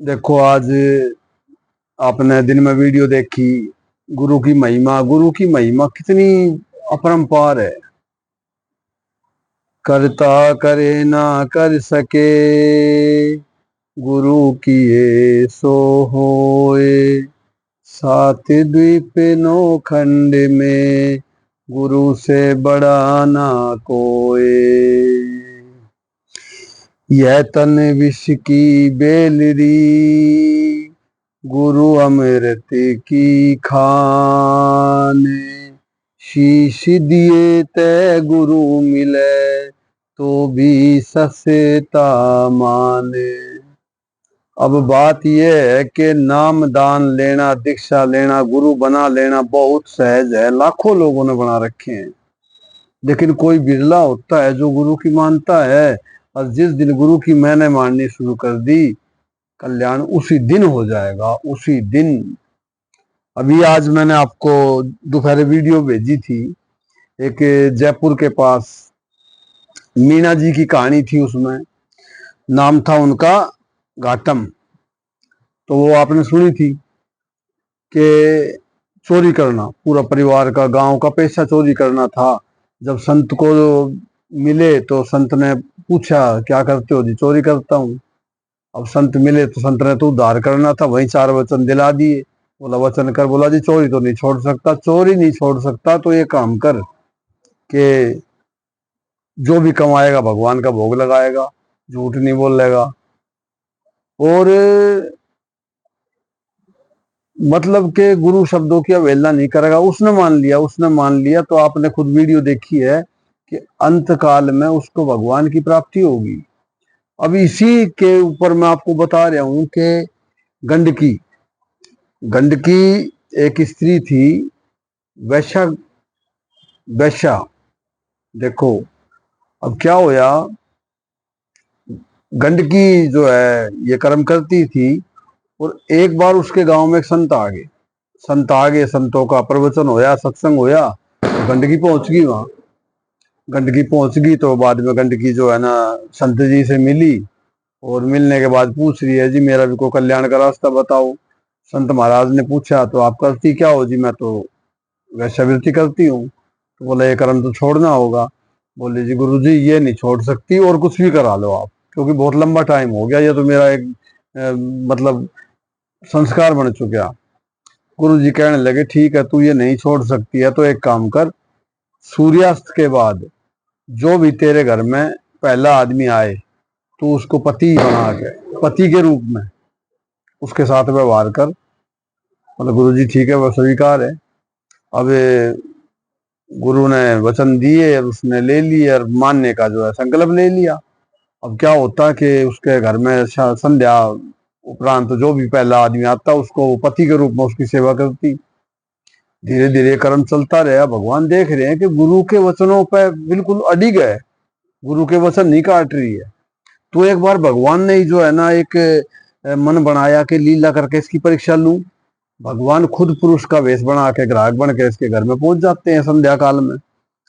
देखो आज आपने दिन में वीडियो देखी। गुरु की महिमा कितनी अपरंपार है। करता करे ना कर सके, गुरु किए सो होए। सात द्वीप नौ खंड में, गुरु से बड़ा ना कोई। यह तन विष की बेलरी, गुरु अमृत की खान। शीश दिए तय गुरु मिले, तो भी सस्ता माने। अब बात यह है कि नाम दान लेना, दीक्षा लेना, गुरु बना लेना बहुत सहज है। लाखों लोगों ने बना रखे हैं, लेकिन कोई बिरला होता है जो गुरु की मानता है। और जिस दिन गुरु की मैंने माननी शुरू कर दी, कल्याण उसी दिन हो जाएगा, उसी दिन। अभी आज मैंने आपको दोपहर वीडियो भेजी थी। एक जयपुर के पास मीना जी की कहानी थी, उसमें नाम था उनका घाटम। तो वो आपने सुनी थी कि चोरी करना, पूरा परिवार का, गांव का पैसा चोरी करना था। जब संत को मिले तो संत ने पूछा क्या करते हो जी? चोरी करता हूँ। अब संत मिले तो संत ने तो उद्धार करना था, वहीं चार वचन दिला दिए। बोला वचन कर। बोला जी चोरी तो नहीं छोड़ सकता। चोरी नहीं छोड़ सकता तो ये काम कर कि जो भी कमाएगा भगवान का भोग लगाएगा, झूठ नहीं बोलेगा। और मतलब के गुरु शब्दों की अवहेलना नहीं करेगा। उसने मान लिया तो आपने खुद वीडियो देखी है कि अंत काल में उसको भगवान की प्राप्ति होगी। अब इसी के ऊपर मैं आपको बता रहा हूं कि गंडकी गंडकी एक स्त्री थी, वैश्या। वैश्या, देखो अब क्या होया। गंडकी जो है ये कर्म करती थी, और एक बार उसके गांव में एक संत आ गए। संतों का प्रवचन होया, सत्संग होया, तो गंडकी पहुंच गई। वहां गंडकी पहुंच गई तो बाद में गंडकी जो है ना संत जी से मिली, और मिलने के बाद पूछ रही है जी मेरा भी को कल्याण का रास्ता बताओ। संत महाराज ने पूछा तो आप करती क्या हो जी? मैं तो वैश्यावृत्ति करती हूँ। तो बोला ये कर्म तो छोड़ना होगा। बोले जी गुरु जी ये नहीं छोड़ सकती, और कुछ भी करा लो आप, क्योंकि बहुत लंबा टाइम हो गया, ये तो मेरा एक मतलब संस्कार बन चुका। गुरु जी कहने लगे ठीक है तू ये नहीं छोड़ सकती है तो एक काम कर, सूर्यास्त के बाद जो भी तेरे घर में पहला आदमी आए तो उसको पति बना के, पति के रूप में उसके साथ व्यवहार कर। मतलब गुरु जी ठीक है, वह स्वीकार है। अब गुरु ने वचन दिए और उसने ले लिया, और मानने का जो है संकल्प ले लिया। अब क्या होता कि उसके घर में संध्या उपरांत जो भी पहला आदमी आता उसको वो पति के रूप में उसकी सेवा करती। धीरे धीरे कर्म चलता रहा। भगवान देख रहे हैं कि गुरु के वचनों पर बिल्कुल अडिग है, गुरु के वचन नहीं काट रही है। तो एक बार भगवान ने जो है ना एक मन बनाया कि लीला करके इसकी परीक्षा लूं। भगवान खुद पुरुष का वेश बना के ग्राहक बन के इसके घर में पहुंच जाते हैं संध्या काल में।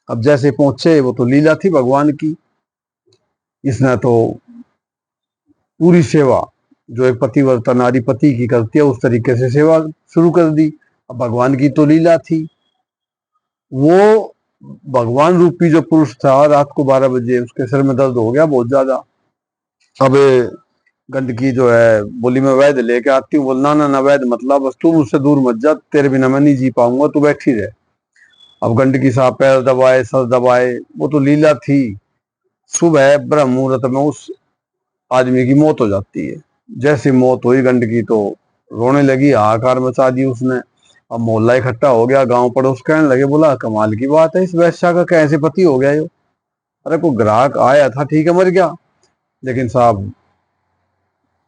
अब जैसे पहुंचे, वो तो लीला थी भगवान की। इसने तो पूरी सेवा जो एक पतिव्रता नारी पति की करती है उस तरीके से सेवा शुरू कर दी। अब भगवान की तो लीला थी। वो भगवान रूपी जो पुरुष था, रात को 12 बजे उसके सिर में दर्द हो गया बहुत ज्यादा। अब गंदगी जो है बोली मैं वैद्य लेके आती हूँ। बोल ना ना ना वैद्य मतलब, बस तू मुझसे दूर मत जा, तेरे बिना मैं नहीं जी पाऊंगा, तू बैठी रहे। अब गंडकी साहब पैर दबाए, सर दबाए, वो तो लीला थी। सुबह ब्रह्म मुहूर्त में उस आदमी की मौत हो जाती है। जैसी मौत हुई गंडकी तो रोने लगी, हाहाकार मचा दी उसने। अब मोहल्ला इकट्ठा हो गया, गांव पड़ोस कहने लगे, बोला कमाल की बात है, इस वैश्या का कैसे पति हो गया ये? अरे कोई ग्राहक आया था ठीक है, मर गया, लेकिन साहब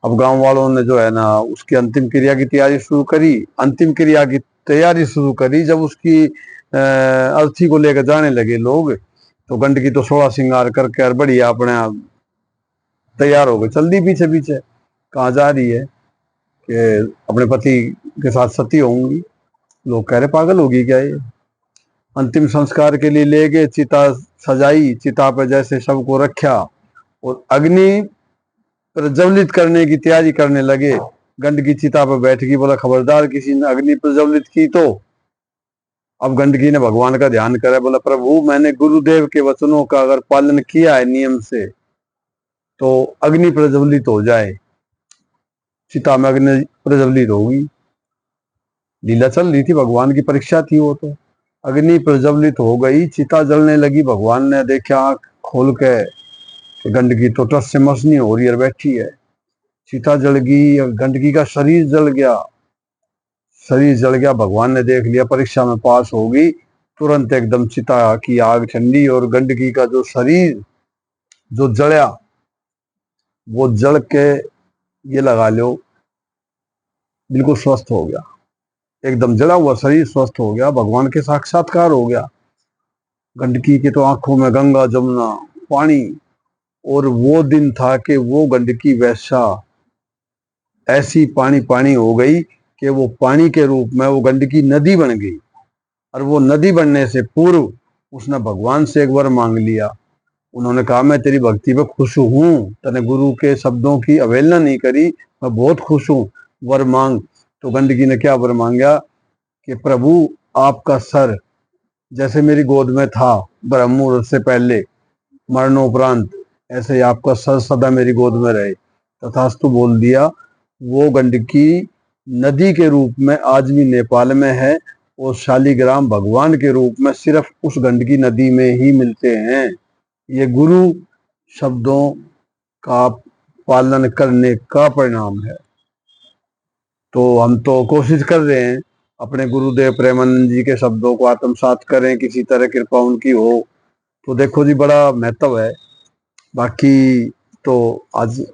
अब गांव वालों ने जो है ना उसकी अंतिम क्रिया की तैयारी शुरू करी। अंतिम क्रिया की तैयारी शुरू करी जब उसकी अर्थी को लेकर जाने लगे लोग, तो गंडकी तो 16 श्रृंगार करके और बढ़िया अपने तैयार हो गए, चल दी पीछे पीछे। कहाँ जा रही है कि अपने पति के साथ सती होंगी। लोग कह रहे पागल होगी क्या ये? अंतिम संस्कार के लिए ले गए, चिता सजाई, चिता पे जैसे शव को रखा और अग्नि प्रज्वलित करने की तैयारी करने लगे। गंडकी चिता पर बैठ गई। बोला खबरदार किसी ने अग्नि प्रज्वलित की तो। अब गंडकी ने भगवान का ध्यान करा, बोला प्रभु मैंने गुरुदेव के वचनों का अगर पालन किया है नियम से तो अग्नि प्रज्वलित हो जाए, चिता में अग्नि प्रज्वलित होगी। लीला चल रही थी, भगवान की परीक्षा थी वो तो। अग्नि प्रज्वलित हो गई, चिता जलने लगी। भगवान ने देखा आंख खोल के कि गंडकी तो टस से मस नहीं हो रही और बैठी है। चिता जल गई, गंडकी का शरीर जल गया। शरीर जल गया, भगवान ने देख लिया परीक्षा में पास होगी। तुरंत एकदम चिता की आग ठंडी और गंडकी का जो शरीर जो जड़ा वो जल के ये लगा लो बिल्कुल स्वस्थ हो गया। एकदम जला हुआ शरीर स्वस्थ हो गया, भगवान के साक्षात्कार हो गया। गंडकी के तो आंखों में गंगा जमुना पानी। और वो दिन था कि वो गंडकी वैसा ऐसी पानी पानी हो गई कि वो पानी के रूप में वो गंडकी नदी बन गई। और वो नदी बनने से पूर्व उसने भगवान से एक वर मांग लिया। उन्होंने कहा मैं तेरी भक्ति पे खुश हूँ, तने गुरु के शब्दों की अवहेलना नहीं करी, मैं बहुत खुश हूँ, वर मांग। तो गंडकी ने क्या वर मांगा कि प्रभु आपका सर जैसे मेरी गोद में था ब्रह्म मुहूर्त से पहले मरणोपरांत, ऐसे ही आपका सर सदा मेरी गोद में रहे। तथास्तु बोल दिया। वो गंडकी नदी के रूप में आज भी नेपाल में है और शालिग्राम भगवान के रूप में सिर्फ उस गंडकी नदी में ही मिलते हैं। ये गुरु शब्दों का पालन करने का परिणाम है। तो हम तो कोशिश कर रहे हैं अपने गुरुदेव प्रेमानंद जी के शब्दों को आत्मसात करें, किसी तरह कृपा उनकी हो तो देखो जी बड़ा महत्व है। बाकी तो आज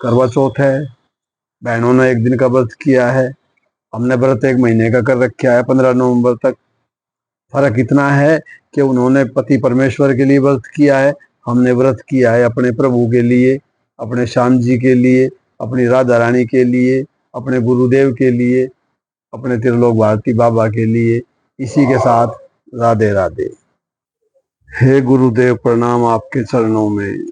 करवा चौथ है, बहनों ने एक दिन का व्रत किया है, हमने व्रत एक महीने का कर रखा है 15 नवंबर तक। फर्क इतना है कि उन्होंने पति परमेश्वर के लिए व्रत किया है, हमने व्रत किया है अपने प्रभु के लिए, अपने श्याम जी के लिए, अपनी राधा रानी के लिए, अपने गुरुदेव के लिए, अपने त्रिलोक भारती बाबा के लिए। इसी के साथ राधे राधे। हे गुरुदेव प्रणाम आपके चरणों में।